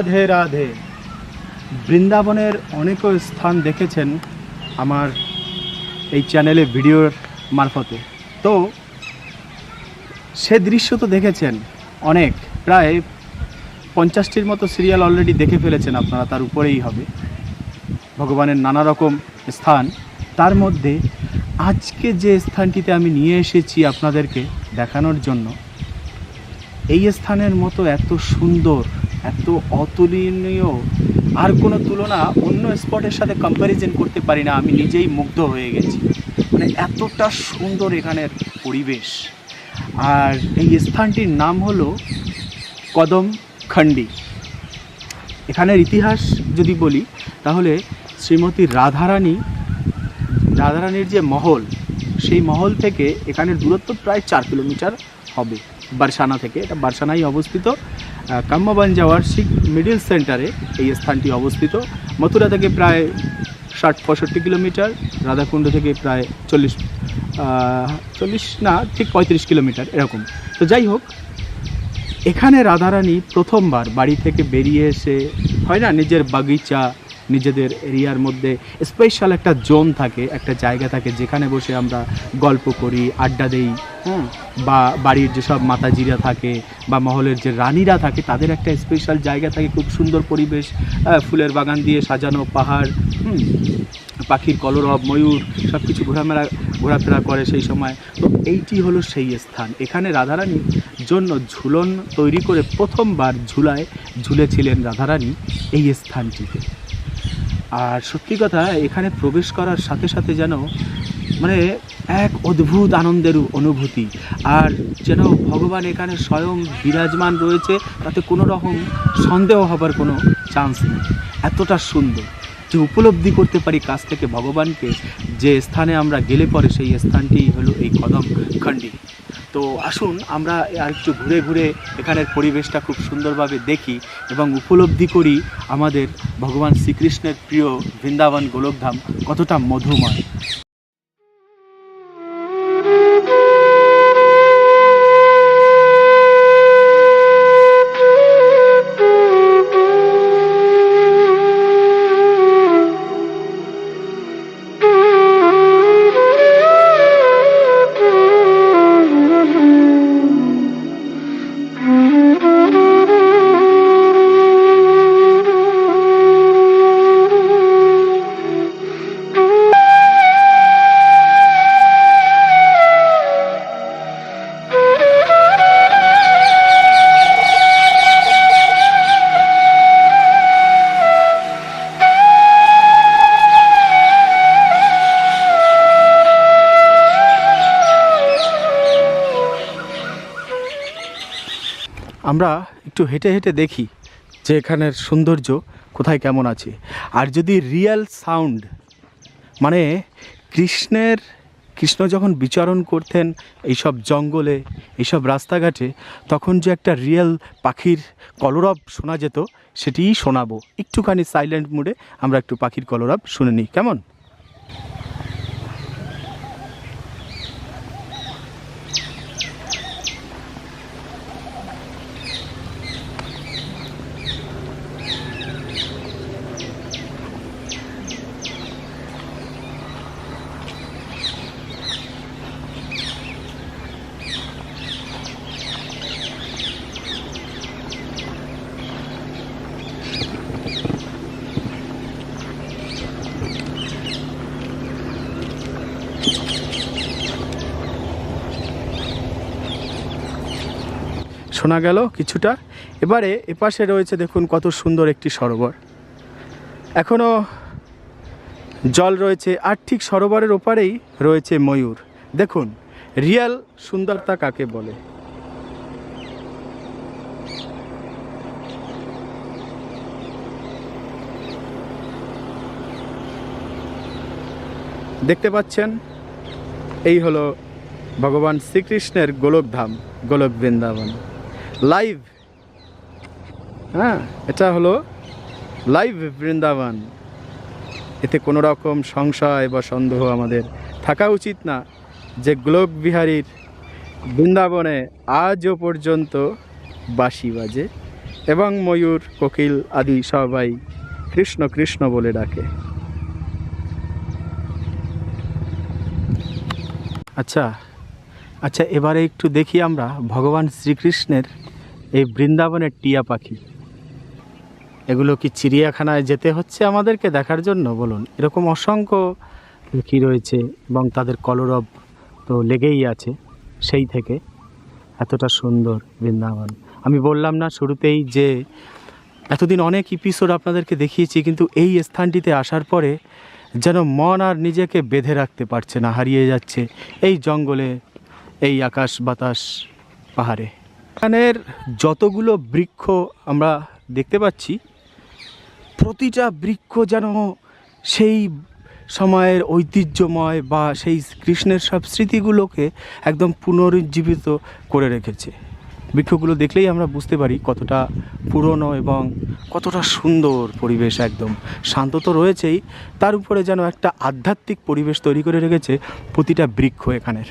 রাধে রাধে। বৃন্দাবনের অনেক স্থান দেখেছেন আমার এই চ্যানেলে ভিডিওর মারফতে, তো সে দৃশ্য তো দেখেছেন অনেক, প্রায় 50টির মতো সিরিয়াল অলরেডি দেখে ফেলেছেন আপনারা, তার উপরেই হবে ভগবানের নানা রকম স্থান। তার মধ্যে আজকে যে স্থানটিতে আমি নিয়ে এসেছি আপনাদেরকে দেখানোর জন্য, এই স্থানের মতো এত সুন্দর, এত অতুলনীয়, আর কোনো তুলনা অন্য স্পটের সাথে কম্প্যারিজন করতে পারি না। আমি নিজেই মুগ্ধ হয়ে গেছি, মানে এতটা সুন্দর এখানের পরিবেশ। আর এই স্থানটির নাম হলো কদম খণ্ডি। এখানের ইতিহাস যদি বলি তাহলে শ্রীমতী রাধারানীর যে মহল, সেই মহল থেকে এখানের দূরত্ব প্রায় 4 কিলোমিটার হবে বারসানা থেকে। এটা বারসানায় অবস্থিত। কাম্যবান যাওয়ার ঠিক মিডিল সেন্টারে এই স্থানটি অবস্থিত। মথুরা থেকে প্রায় 60-65 কিলোমিটার, রাধাকুণ্ড থেকে প্রায় 40 না ঠিক 35 কিলোমিটার এরকম। তো যাই হোক, এখানে রাধারানী প্রথমবার বাড়ি থেকে বেরিয়ে এসে, হয় না নিজের বাগিচা, নিজেদের এরিয়ার মধ্যে স্পেশাল একটা জোন থাকে, একটা জায়গা থাকে যেখানে বসে আমরা গল্প করি, আড্ডা দেই, হ্যাঁ, বা বাড়ির যেসব মাতাজিরা থাকে বা মহলের যে রানীরা থাকে তাদের একটা স্পেশাল জায়গা থাকে, খুব সুন্দর পরিবেশ, ফুলের বাগান দিয়ে সাজানো, পাহাড়, পাখির কলরব, ময়ূর সব কিছু ঘোরাফেরা করে সেই সময়। তো এইটি হলো সেই স্থান। এখানে রাধারানীর জন্য ঝুলন তৈরি করে প্রথমবার ঝুলেছিলেন রাধারানী এই স্থানটিতে। আর সত্যি কথা, এখানে প্রবেশ করার সাথে সাথে যেন মানে এক অদ্ভুত আনন্দের অনুভূতি, আর যেন ভগবান এখানে স্বয়ং বিরাজমান রয়েছে, তাতে কোনো রকম সন্দেহ হবার কোনো চান্স নেই। এতটা সুন্দর যে উপলব্ধি করতে পারি কাছ থেকে ভগবানকে, যে স্থানে আমরা গেলে পরে সেই স্থানটি হলো এই কদম খণ্ডি। তো আসুন আমরা আর একটু ঘুরে ঘুরে এখানের পরিবেশটা খুব সুন্দরভাবে দেখি এবং উপলব্ধি করি আমাদের ভগবান শ্রীকৃষ্ণের প্রিয় বৃন্দাবন গোলকধাম কতটা মধুময়। আমরা একটু হেঁটে হেঁটে দেখি যে এখানের সৌন্দর্য কোথায় কেমন আছে। আর যদি রিয়েল সাউন্ড, মানে কৃষ্ণ যখন বিচরণ করতেন এইসব জঙ্গলে, এইসব রাস্তাঘাটে, তখন যে একটা রিয়েল পাখির কলরব শোনা যেত, সেটিই শোনাবো। একটুখানি সাইলেন্ট মুডে আমরা একটু পাখির কলরব শুনে নিই, কেমন? শোনা গেল কিছুটা। এবারে এপাশে রয়েছে দেখুন কত সুন্দর একটি সরোবর, এখনও জল রয়েছে। আর ঠিক সরোবরের ওপারেই রয়েছে ময়ূর। দেখুন রিয়েল সুন্দরতা কাকে বলে। দেখতে পাচ্ছেন, এই হলো ভগবান শ্রীকৃষ্ণের গোলকধাম, গোলক বৃন্দাবন লাইভ। হ্যাঁ, এটা হলো লাইভ বৃন্দাবন। এতে কোনো রকম সংশয় বা সন্দেহ আমাদের থাকা উচিত না যে গোলক বিহারীর বৃন্দাবনে আজও পর্যন্ত বাঁশি বাজে, এবং ময়ূর কোকিল আদি সবাই কৃষ্ণ কৃষ্ণ বলে ডাকে। আচ্ছা আচ্ছা, এবারে একটু দেখি আমরা ভগবান শ্রীকৃষ্ণের এই বৃন্দাবনের টিয়া পাখি। এগুলো কি চিড়িয়াখানায় যেতে হচ্ছে আমাদেরকে দেখার জন্য বলুন? এরকম অসংখ্য পাখি রয়েছে এবং তাদের কলরব তো লেগেই আছে সেই থেকে। এতটা সুন্দর বৃন্দাবন। আমি বললাম না শুরুতেই যে এতদিন অনেক এপিসোড আপনাদেরকে দেখিয়েছি, কিন্তু এই স্থানটিতে আসার পরে যেন মন আর নিজেকে বেঁধে রাখতে পারছে না, হারিয়ে যাচ্ছে এই জঙ্গলে, এই আকাশ বাতাস পাহাড়ে। এখানের যতগুলো বৃক্ষ আমরা দেখতে পাচ্ছি, প্রতিটা বৃক্ষ যেন সেই সময়ের ঐতিহ্যময় বা সেই কৃষ্ণের সব স্মৃতিগুলোকে একদম পুনরুজ্জীবিত করে রেখেছে। বৃক্ষগুলো দেখলেই আমরা বুঝতে পারি কতটা পুরনো এবং কতটা সুন্দর পরিবেশ। একদম শান্ত তো রয়েছেই, তার উপরে যেন একটা আধ্যাত্মিক পরিবেশ তৈরি করে রেখেছে প্রতিটা বৃক্ষ এখানের।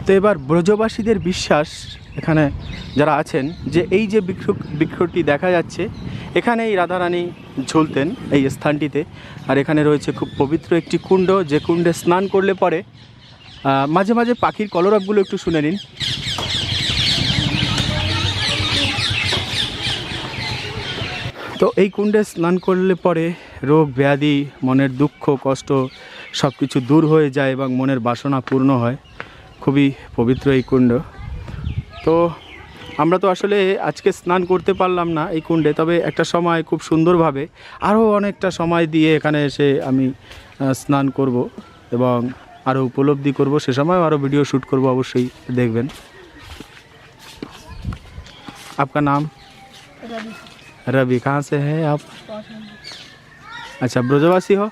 তো এবার ব্রজবাসীদের বিশ্বাস, এখানে যারা আছেন, যে এই যে বৃক্ষটি দেখা যাচ্ছে, এখানেই রাধারানী ঝুলতেন এই স্থানটিতে। আর এখানে রয়েছে খুব পবিত্র একটি কুণ্ড, যে কুণ্ডে স্নান করলে পরে মাঝে মাঝে পাখির কলরবগুলো একটু শুনে নিন। তো এই কুণ্ডে স্নান করলে পরে রোগ ব্যাধি, মনের দুঃখ কষ্ট সব কিছু দূর হয়ে যায় এবং মনের বাসনা পূর্ণ হয়। খুবই পবিত্র এই কুণ্ড। তো আমরা তো আসলে আজকে স্নান করতে পারলাম না এই কুণ্ডে, তবে একটা সময় খুব সুন্দরভাবে আরও অনেকটা সময় দিয়ে এখানে এসে আমি স্নান করব এবং আরও উপলব্ধি করব। সে সময় আরও ভিডিও শ্যুট করব, অবশ্যই দেখবেন। आपका नाम? रवि। कहाँ से है आप? अच्छा, ब्रजवासी हो?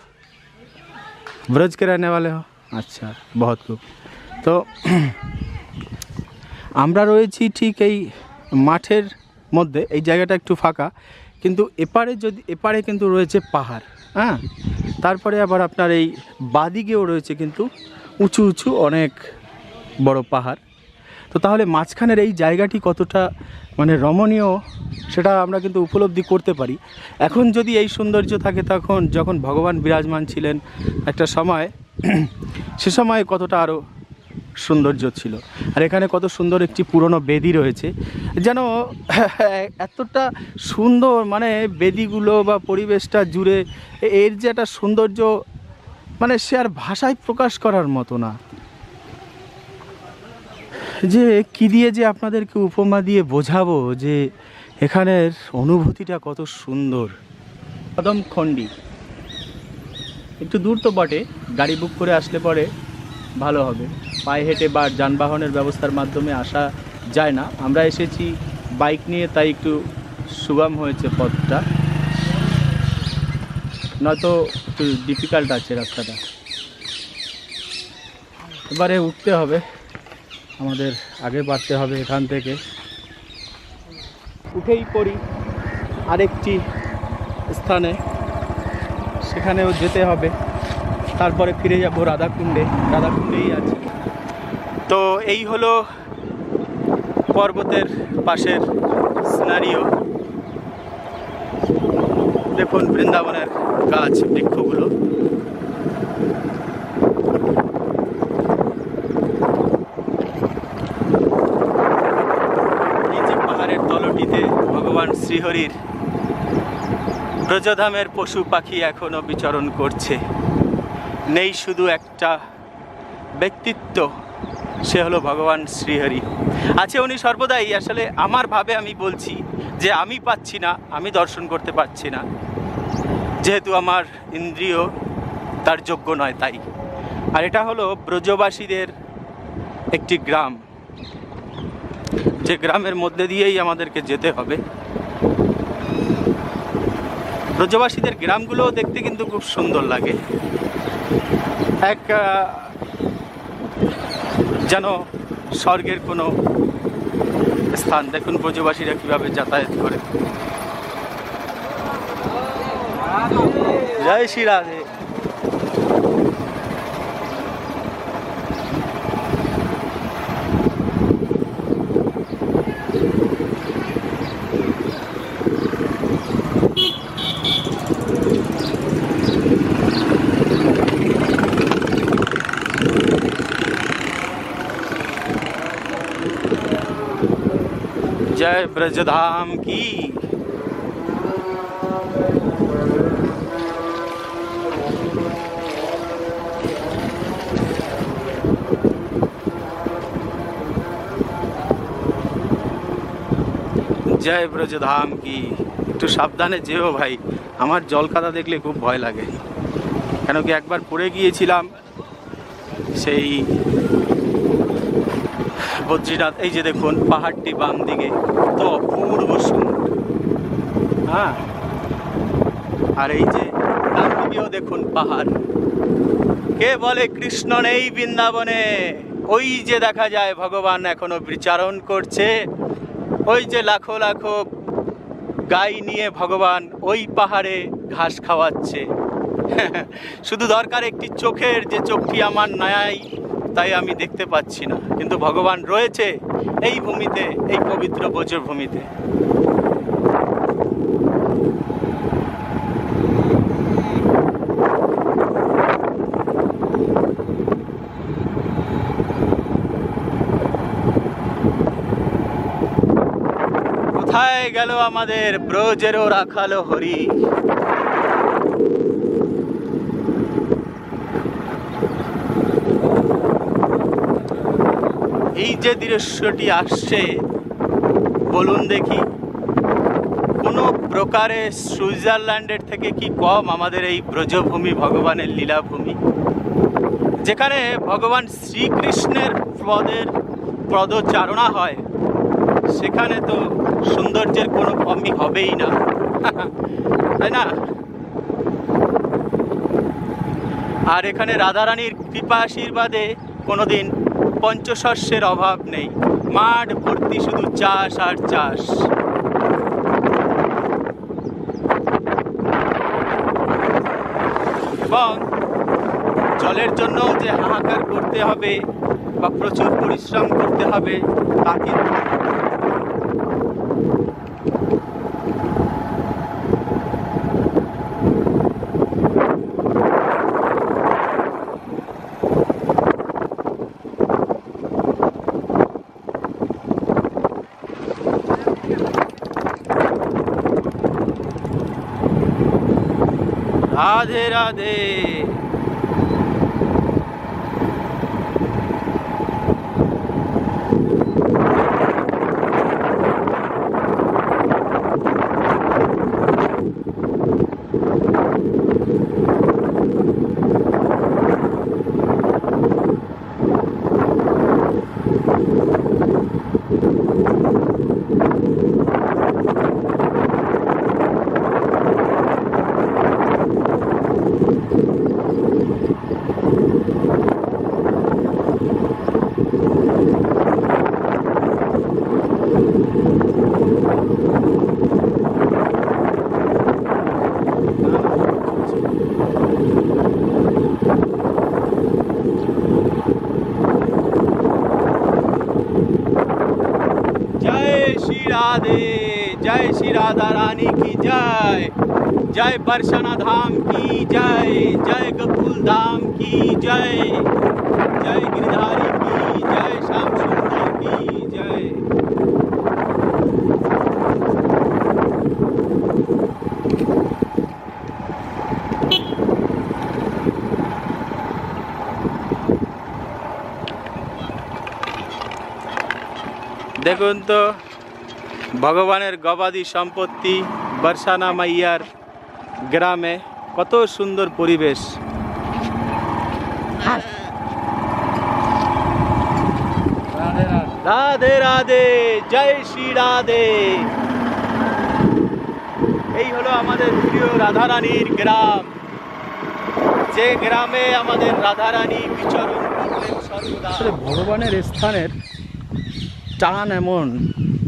ब्रज के रहने वाले हो? अच्छा, बहुत खूब। তো আমরা রয়েছি ঠিক এই মাঠের মধ্যে। এই জায়গাটা একটু ফাঁকা, কিন্তু এপারে কিন্তু রয়েছে পাহাড়। হ্যাঁ, তারপরে আবার আপনার এই বাদিকেও রয়েছে কিন্তু উঁচু উঁচু অনেক বড় পাহাড়। তো তাহলে মাঝখানের এই জায়গাটি কতটা মানে রমণীয় সেটা আমরা কিন্তু উপলব্ধি করতে পারি। এখন যদি এই সৌন্দর্য থাকে, তখন যখন ভগবান বিরাজমান ছিলেন একটা সময়, সে সময় কতটা আরও সৌন্দর্য ছিল। আর এখানে কত সুন্দর একটি পুরনো বেদি রয়েছে, যেন এতটা সুন্দর, মানে বেদিগুলো বা পরিবেশটা জুড়ে এর যে একটা সৌন্দর্য, মানে সে আর ভাষায় প্রকাশ করার মতো না। যে কি দিয়ে যে আপনাদেরকে উপমা দিয়ে বোঝাবো যে এখানের অনুভূতিটা কত সুন্দর। কদমখণ্ডী একটু দূর তো বটে, গাড়ি বুক করে আসলে পরে ভালো হবে। পায়ে হেঁটে বা যানবাহনের ব্যবস্থার মাধ্যমে আসা যায় না। আমরা এসেছি বাইক নিয়ে, তাই একটু সুগম হয়েছে পথটা, নয়তো একটু ডিফিকাল্ট আছে রাস্তাটা। এবারে উঠতে হবে, আমাদের আগে বাড়তে হবে এখান থেকে। উঠেই পড়ি আরেকটি স্থানে, সেখানেও যেতে হবে। তারপরে ফিরে যাব রাধাকুণ্ডেই আছি। তো এই হলো পর্বতের পাশের সিনারিও। দেখুন বৃন্দাবনের গাছ বৃক্ষগুলো। শ্রীহরির ব্রজধামের পশু পাখি এখনো বিচরণ করছে। নেই শুধু একটা ব্যক্তিত্ব, সে হলো ভগবান শ্রীহরি। আছে উনি সর্বদাই। আসলে আমার ভাবে আমি বলছি যে আমি পাচ্ছি না, আমি দর্শন করতে পারছি না, যেহেতু আমার ইন্দ্রিয় তার যোগ্য নয় তাই। আর এটা হলো ব্রজবাসীদের একটি গ্রাম, যে গ্রামের মধ্যে দিয়েই আমাদেরকে যেতে হবে। ব্রজবাসীদের গ্রামগুলোও দেখতে কিন্তু খুব সুন্দর লাগে, এক যেন স্বর্গের কোনো স্থান। দেখুন ব্রজবাসীরা কিভাবে যাতায়াত করে। জয় শ্রী রাধে। जय ब्रजधाम की। জয় ব্রজধাম কি। একটু সাবধানে যেও ভাই, আমার জল কাদা দেখলে খুব ভয় লাগে। কেন কি একবার পড়ে গিয়েছিলাম সেই বদ্রীনাথ। এই যে দেখুন পাহাড়টি বাম দিকে, তো অপূর্ব সুন্দর। হ্যাঁ, আর এই যে ডান দিকেও দেখুন পাহাড়। কে বলে কৃষ্ণ নেই বৃন্দাবনে? ওই যে দেখা যায় ভগবান এখনো বিচারণ করছে। ওই যে লাখো লাখো গাই নিয়ে ভগবান ওই পাহাড়ে ঘাস খাওয়াচ্ছে। শুধু দরকার একটি চোখের, যে চোখটি আমার নাই, তাই আমি দেখতে পাচ্ছি না, কিন্তু ভগবান রয়েছে এই ভূমিতে, এই পবিত্র ব্রজভূমিতে। কোথায় গেল আমাদের ব্রজেরও রাখালো হরি? এই যে দৃশ্যটি আসছে, বলুন দেখি, কোনো প্রকারে সুইজারল্যান্ডের থেকে কি কম আমাদের এই ব্রজভূমি, ভগবানের লীলাভূমি, যেখানে ভগবান শ্রীকৃষ্ণের পদচারণা হয়, সেখানে তো সৌন্দর্যের কোনো কমই হবেই না, তাই না? আর এখানে রাধারানীর কৃপা আশীর্বাদে কোনোদিন পঞ্চশস্যের অভাব নেই। মাঠ ভর্তি শুধু চাষ আর চাষ। এবং জলের জন্য যে হাহাকার করতে হবে বা প্রচুর পরিশ্রম করতে হবে তা কিন্তু রাধে রাধে। राधे। जय श्री राधा रानी की जय। जय बरसाना धाम की जय। जय गोकुल धाम की जय। जय गिरधारी की जय। श्याम सुंदर की जय। দেখুন তো ভগবানের গবাদি সম্পত্তি বর্ষানা মাইয়ার গ্রামে কত সুন্দর পরিবেশ। রাধে রাধে, জয় শ্রী রাধে। এই হলো আমাদের প্রিয় রাধারানীর গ্রাম, যে গ্রামে আমাদের রাধারানী বিচরণ করতেন সর্বদা। ভগবানের স্থানের টান এমন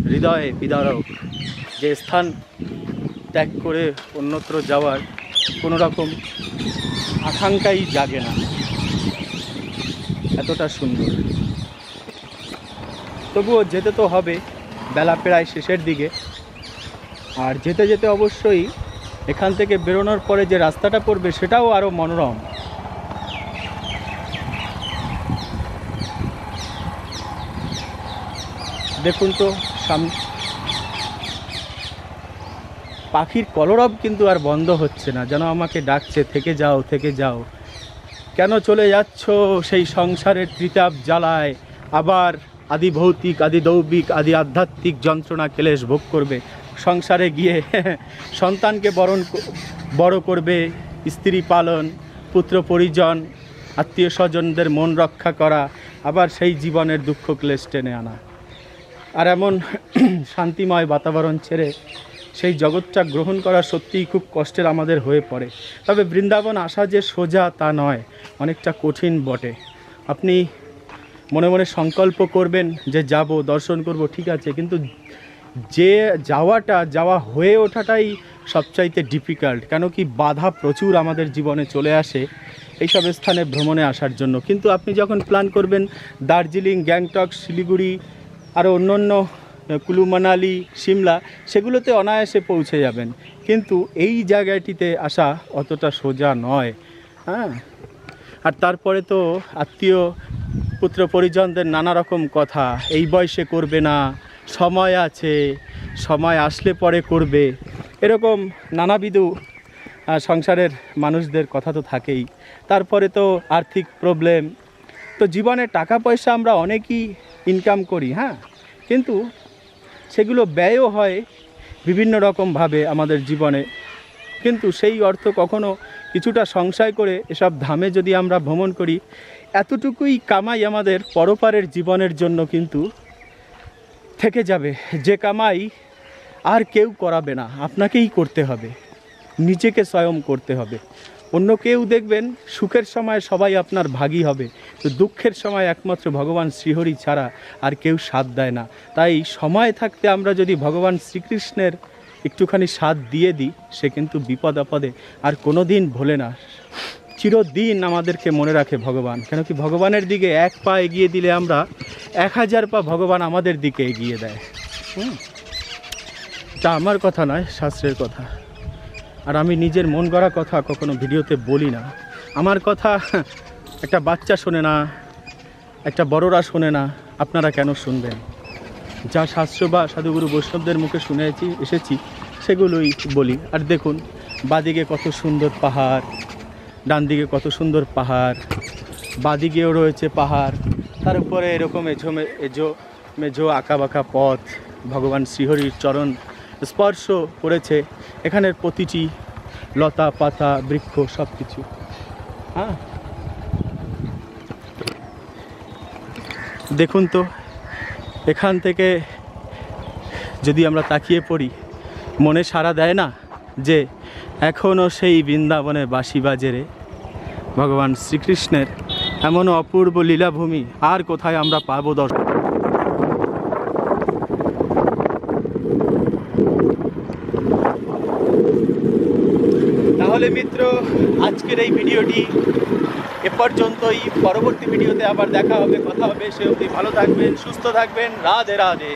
হৃদয়ে বিদারক যে স্থান ত্যাগ করে অন্যত্র যাওয়ার কোনো রকম আকাঙ্ক্ষাই জাগে না, এতটা সুন্দর। তবুও যেতে তো হবে, বেলা প্রায় শেষের দিকে। আর যেতে যেতে অবশ্যই এখান থেকে বেরোনোর পরে যে রাস্তাটা পড়বে সেটাও আরও মনোরম। দেখুন তো সামনে পাখির কলরব কিন্তু আর বন্ধ হচ্ছে না, যেন আমাকে ডাকছে, থেকে যাও থেকে যাও, কেন চলে যাচ্ছ সেই সংসারের ত্রিতাপ জ্বালায়, আবার আদি ভৌতিক, আদি দৌবিক, আদি আধ্যাত্মিক যন্ত্রণা ক্লেশ ভোগ করবে। সংসারে গিয়ে সন্তানকে বড় করবে, স্ত্রী পালন, পুত্র পরিজন, আত্মীয় স্বজনদের মন রক্ষা করা, আবার সেই জীবনের দুঃখ ক্লেশ টেনে আনা। আর এমন শান্তিময় বাতাবরণ ছেড়ে সেই জগৎটা গ্রহণ করা সত্যিই খুব কষ্টের আমাদের হয়ে পড়ে। তবে বৃন্দাবন আসা যে সোজা তা নয়, অনেকটা কঠিন বটে। আপনি মনে মনে সংকল্প করবেন যে যাব, দর্শন করব, ঠিক আছে, কিন্তু যে যাওয়া হয়ে ওঠাটাই সবচাইতে ডিফিকাল্ট। কেন কি বাধা প্রচুর আমাদের জীবনে চলে আসে এইসব স্থানে ভ্রমণে আসার জন্য। কিন্তু আপনি যখন প্ল্যান করবেন দার্জিলিং, গ্যাংটক, শিলিগুড়ি, আরও অন্য কুলু মানালি, সিমলা, সেগুলোতে অনায়াসে পৌঁছে যাবেন। কিন্তু এই জায়গাটিতে আসা অতটা সোজা নয়। হ্যাঁ, আর তারপরে তো আত্মীয় পুত্র পরিজনদের নানা রকম কথা, এই বয়সে করবে না, সময় আছে, সময় আসলে পরে করবে, এরকম নানাবিধ সংসারের মানুষদের কথা তো থাকেই। তারপরে তো আর্থিক প্রবলেম। তো জীবনে টাকা পয়সা আমরা অনেকই ইনকাম করি, হ্যাঁ, কিন্তু সেগুলো ব্যয়ও হয় বিভিন্ন রকমভাবে আমাদের জীবনে। কিন্তু সেই অর্থ কখনো কিছুটা সংশয় করে এসব ধামে যদি আমরা ভ্রমণ করি, এতটুকুই কামাই আমাদের পরপারের জীবনের জন্য কিন্তু থেকে যাবে। যে কামাই আর কেউ করাবে না, আপনাকেই করতে হবে, নিজেকে স্বয়ং করতে হবে। অন্য কেউ দেখবেন সুখের সময় সবাই আপনার ভাগী হবে, তো দুঃখের সময় একমাত্র ভগবান শ্রীহরি ছাড়া আর কেউ সাথ দেয় না। তাই সময় থাকতে আমরা যদি ভগবান শ্রীকৃষ্ণের একটুখানি সাথ দিয়ে দিই, সে কিন্তু বিপদ আপদে আর কোনো দিন ভোলে না, চিরদিন আমাদেরকে মনে রাখে ভগবান। কেন কি ভগবানের দিকে এক পা এগিয়ে দিলে আমরা 1000 পা ভগবান আমাদের দিকে এগিয়ে দেয়। তা আমার কথা নয়, শাস্ত্রের কথা। আর আমি নিজের মন গড়া কথা কখনো ভিডিওতে বলি না। আমার কথা একটা বাচ্চা শোনে না, একটা বড়রা শোনে না, আপনারা কেন শুনবেন? যা শাস্ত্র বা সাধুগুরু বৈষ্ণবদের মুখে শুনে এসেছি সেগুলোই বলি। আর দেখুন বাদিকে কত সুন্দর পাহাড়, ডান দিকে কত সুন্দর পাহাড়, বাদিকেও রয়েছে পাহাড়, তার উপরে এরকম মেঝো আঁকা বাঁকা পথ, ভগবান শ্রীহরির চরণ স্পর্শ করেছে এখানের প্রতিটি লতা পাতা বৃক্ষ সব কিছু। হ্যাঁ, দেখুন তো এখান থেকে যদি আমরা তাকিয়ে পড়ি, মনে সাড়া দেয় না যে এখনও সেই বৃন্দাবনে বাঁশি বাজে রে। ভগবান শ্রীকৃষ্ণের এমন অপূর্ব লীলাভূমি আর কোথায় আমরা পাবো দর্শন? তাহলে মিত্র, আজকের এই ভিডিওটি এ পর্যন্তই। পরবর্তী ভিডিওতে আবার দেখা হবে, কথা হবে। সে অবধি ভালো থাকবেন, সুস্থ থাকবেন। রাধে রাধে।